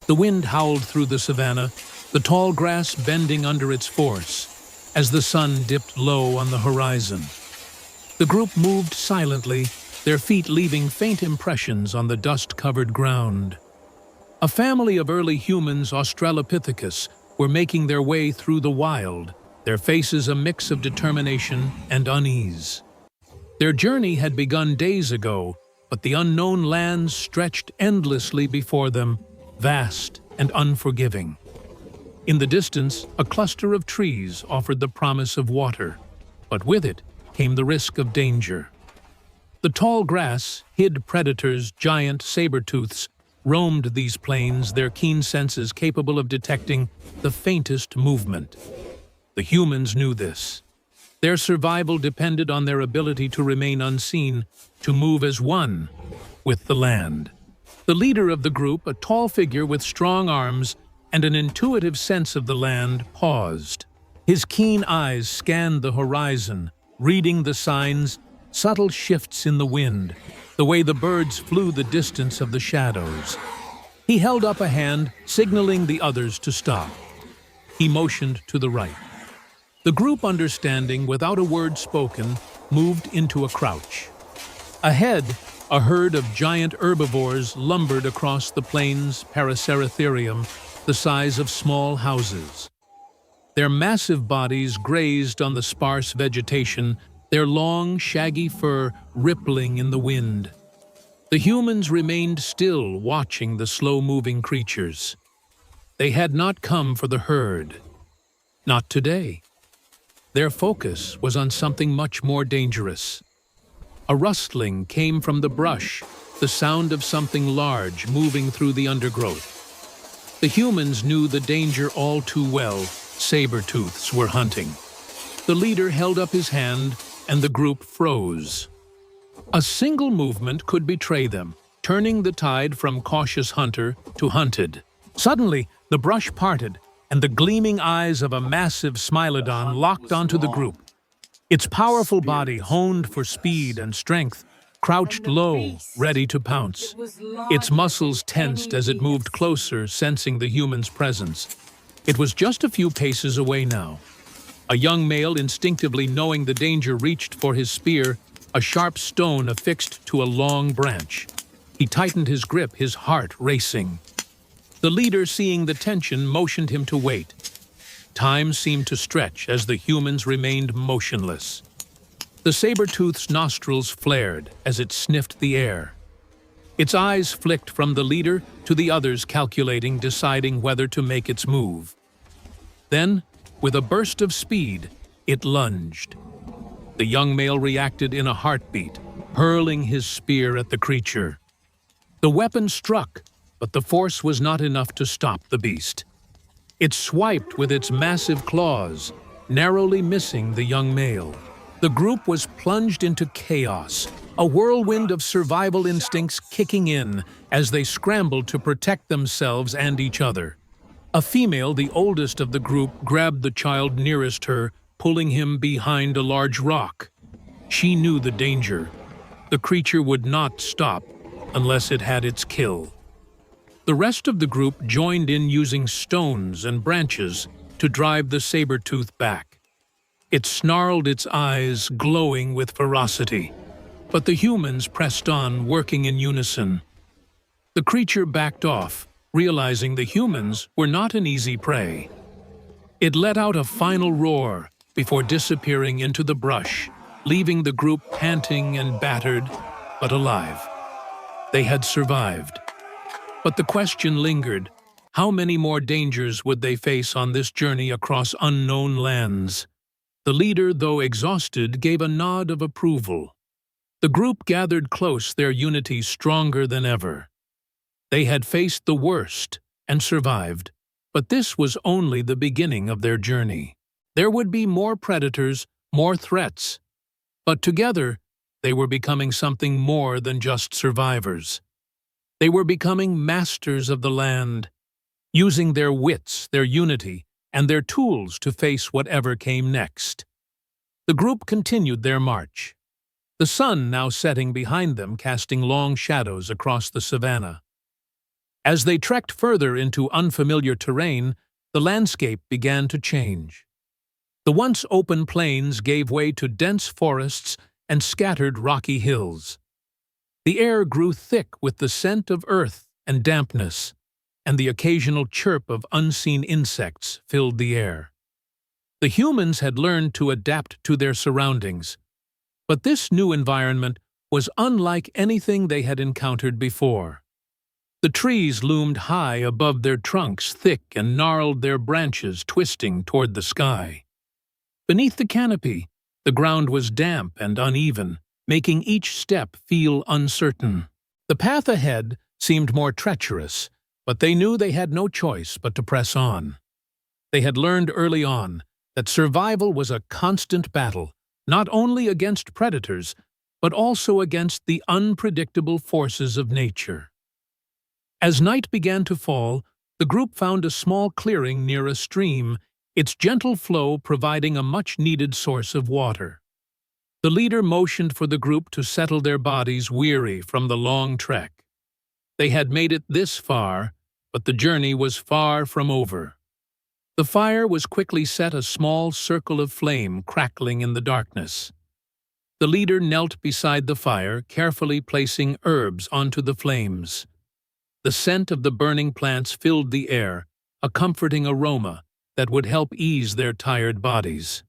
The wind howled through the savanna, the tall grass bending under its force, as the sun dipped low on the horizon. The group moved silently, their feet leaving faint impressions on the dust-covered ground. A family of early humans, Australopithecus, were making their way through the wild, their faces a mix of determination and unease. Their journey had begun days ago, but the unknown lands stretched endlessly before them, vast and unforgiving. In the distance, a cluster of trees offered the promise of water, but with it came the risk of danger. The tall grass hid predators, giant saber-tooths, roamed these plains, their keen senses capable of detecting the faintest movement. The humans knew this. Their survival depended on their ability to remain unseen, to move as one with the land. The leader of the group, a tall figure with strong arms and an intuitive sense of the land, paused. His keen eyes scanned the horizon, reading the signs, subtle shifts in the wind, the way the birds flew the distance of the shadows. He held up a hand, signaling the others to stop. He motioned to the right. The group, understanding without a word spoken, moved into a crouch. Ahead, a herd of giant herbivores lumbered across the plains, Prehistoric, the size of small houses. Their massive bodies grazed on the sparse vegetation, their long, shaggy fur rippling in the wind. The humans remained still, watching the slow-moving creatures. They had not come for the herd. Not today. Their focus was on something much more dangerous. A rustling came from the brush, the sound of something large moving through the undergrowth. The humans knew the danger all too well. Saber-tooths were hunting. The leader held up his hand, and the group froze. A single movement could betray them, turning the tide from cautious hunter to hunted. Suddenly, the brush parted, and the gleaming eyes of a massive Smilodon locked onto the group. Its powerful body, honed for speed and strength, crouched low, ready to pounce. Its muscles tensed as it moved closer, sensing the human's presence. It was just a few paces away now. A young male, instinctively knowing the danger, reached for his spear, a sharp stone affixed to a long branch. He tightened his grip, his heart racing. The leader, seeing the tension, motioned him to wait. Time seemed to stretch as the humans remained motionless. The saber-tooth's nostrils flared as it sniffed the air. Its eyes flicked from the leader to the others, calculating, deciding whether to make its move. Then, with a burst of speed, it lunged. The young male reacted in a heartbeat, hurling his spear at the creature. The weapon struck, but the force was not enough to stop the beast. It swiped with its massive claws, narrowly missing the young male. The group was plunged into chaos, a whirlwind of survival instincts kicking in as they scrambled to protect themselves and each other. A female, the oldest of the group, grabbed the child nearest her, pulling him behind a large rock. She knew the danger. The creature would not stop unless it had its kill. The rest of the group joined in, using stones and branches to drive the saber-tooth back. It snarled, its eyes glowing with ferocity. But the humans pressed on, working in unison. The creature backed off, realizing the humans were not an easy prey. It let out a final roar before disappearing into the brush, leaving the group panting and battered, but alive. They had survived. But the question lingered: how many more dangers would they face on this journey across unknown lands? The leader, though exhausted, gave a nod of approval. The group gathered close, their unity stronger than ever. They had faced the worst and survived, but this was only the beginning of their journey. There would be more predators, more threats, but together they were becoming something more than just survivors. They were becoming masters of the land, using their wits, their unity, and their tools to face whatever came next. The group continued their march, the sun now setting behind them, casting long shadows across the savanna. As they trekked further into unfamiliar terrain, the landscape began to change. The once open plains gave way to dense forests and scattered rocky hills. The air grew thick with the scent of earth and dampness, and the occasional chirp of unseen insects filled the air. The humans had learned to adapt to their surroundings, but this new environment was unlike anything they had encountered before. The trees loomed high above their trunks, thick and gnarled, their branches twisting toward the sky. Beneath the canopy, the ground was damp and uneven, making each step feel uncertain. The path ahead seemed more treacherous, but they knew they had no choice but to press on. They had learned early on that survival was a constant battle, not only against predators, but also against the unpredictable forces of nature. As night began to fall, the group found a small clearing near a stream, its gentle flow providing a much-needed source of water. The leader motioned for the group to settle their bodies, weary from the long trek. They had made it this far, but the journey was far from over. The fire was quickly set, a small circle of flame crackling in the darkness. The leader knelt beside the fire, carefully placing herbs onto the flames. The scent of the burning plants filled the air, a comforting aroma that would help ease their tired bodies.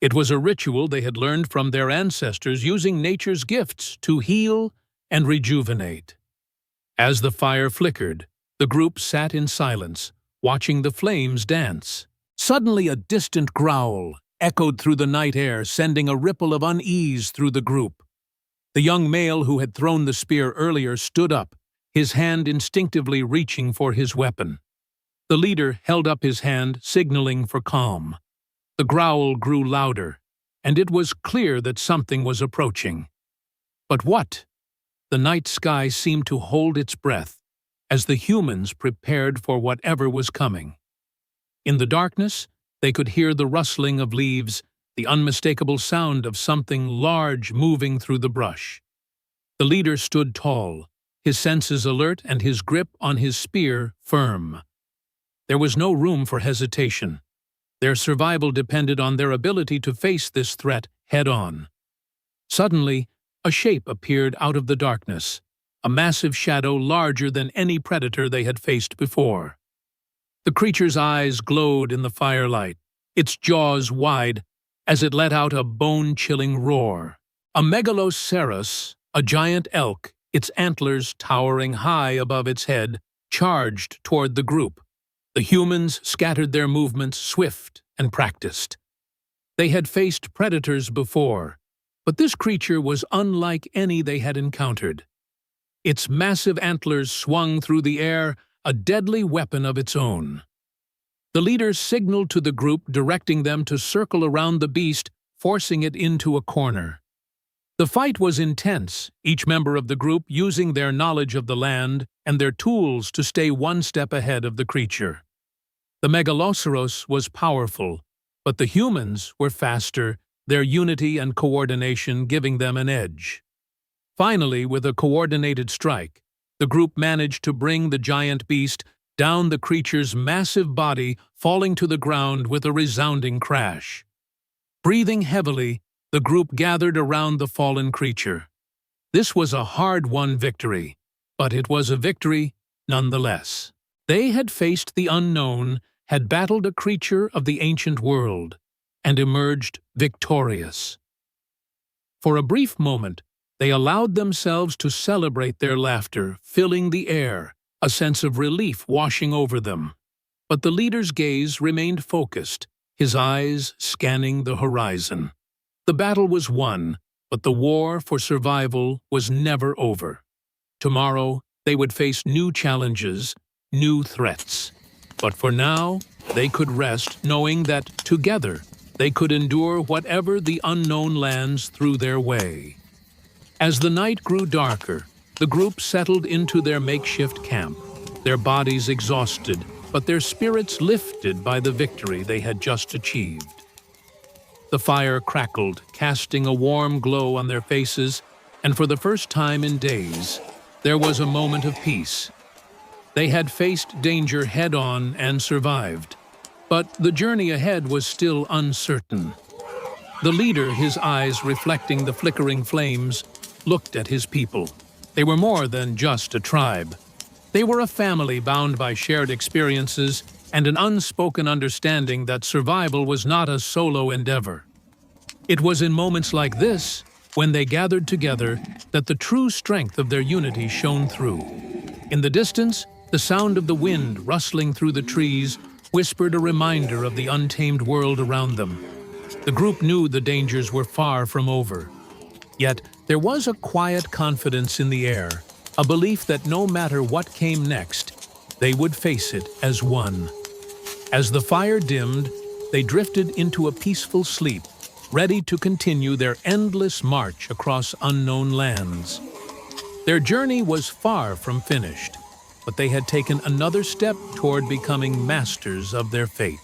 It was a ritual they had learned from their ancestors, using nature's gifts to heal and rejuvenate. As the fire flickered, the group sat in silence, watching the flames dance. Suddenly, a distant growl echoed through the night air, sending a ripple of unease through the group. The young male who had thrown the spear earlier stood up, his hand instinctively reaching for his weapon. The leader held up his hand, signaling for calm. The growl grew louder, and it was clear that something was approaching. But what? The night sky seemed to hold its breath as the humans prepared for whatever was coming. In the darkness, they could hear the rustling of leaves, the unmistakable sound of something large moving through the brush. The leader stood tall, his senses alert and his grip on his spear firm. There was no room for hesitation. Their survival depended on their ability to face this threat head-on. Suddenly, a shape appeared out of the darkness, a massive shadow larger than any predator they had faced before. The creature's eyes glowed in the firelight, its jaws wide, as it let out a bone-chilling roar. A megaloceros, a giant elk, its antlers towering high above its head, charged toward the group. The humans scattered their movements, swift and practiced. They had faced predators before, but this creature was unlike any they had encountered. Its massive antlers swung through the air, a deadly weapon of its own. The leader signaled to the group, directing them to circle around the beast, forcing it into a corner. The fight was intense, each member of the group using their knowledge of the land and their tools to stay one step ahead of the creature. The megaloceros was powerful, but the humans were faster, their unity and coordination giving them an edge. Finally, with a coordinated strike, the group managed to bring the giant beast down, the creature's massive body falling to the ground with a resounding crash. Breathing heavily, the group gathered around the fallen creature. This was a hard-won victory, but it was a victory nonetheless. They had faced the unknown, had battled a creature of the ancient world, and emerged victorious. For a brief moment, they allowed themselves to celebrate, their laughter filling the air, a sense of relief washing over them. But the leader's gaze remained focused, his eyes scanning the horizon. The battle was won, but the war for survival was never over. Tomorrow, they would face new challenges, new threats. But for now, they could rest knowing that, together, they could endure whatever the unknown lands threw their way. As the night grew darker, the group settled into their makeshift camp, their bodies exhausted, but their spirits lifted by the victory they had just achieved. The fire crackled, casting a warm glow on their faces, and for the first time in days, there was a moment of peace. They had faced danger head-on and survived. But the journey ahead was still uncertain. The leader, his eyes reflecting the flickering flames, looked at his people. They were more than just a tribe. They were a family bound by shared experiences and an unspoken understanding that survival was not a solo endeavor. It was in moments like this, when they gathered together, that the true strength of their unity shone through. In the distance, the sound of the wind rustling through the trees whispered a reminder of the untamed world around them. The group knew the dangers were far from over. Yet, there was a quiet confidence in the air, a belief that no matter what came next, they would face it as one. As the fire dimmed, they drifted into a peaceful sleep, ready to continue their endless march across unknown lands. Their journey was far from finished, but they had taken another step toward becoming masters of their fate.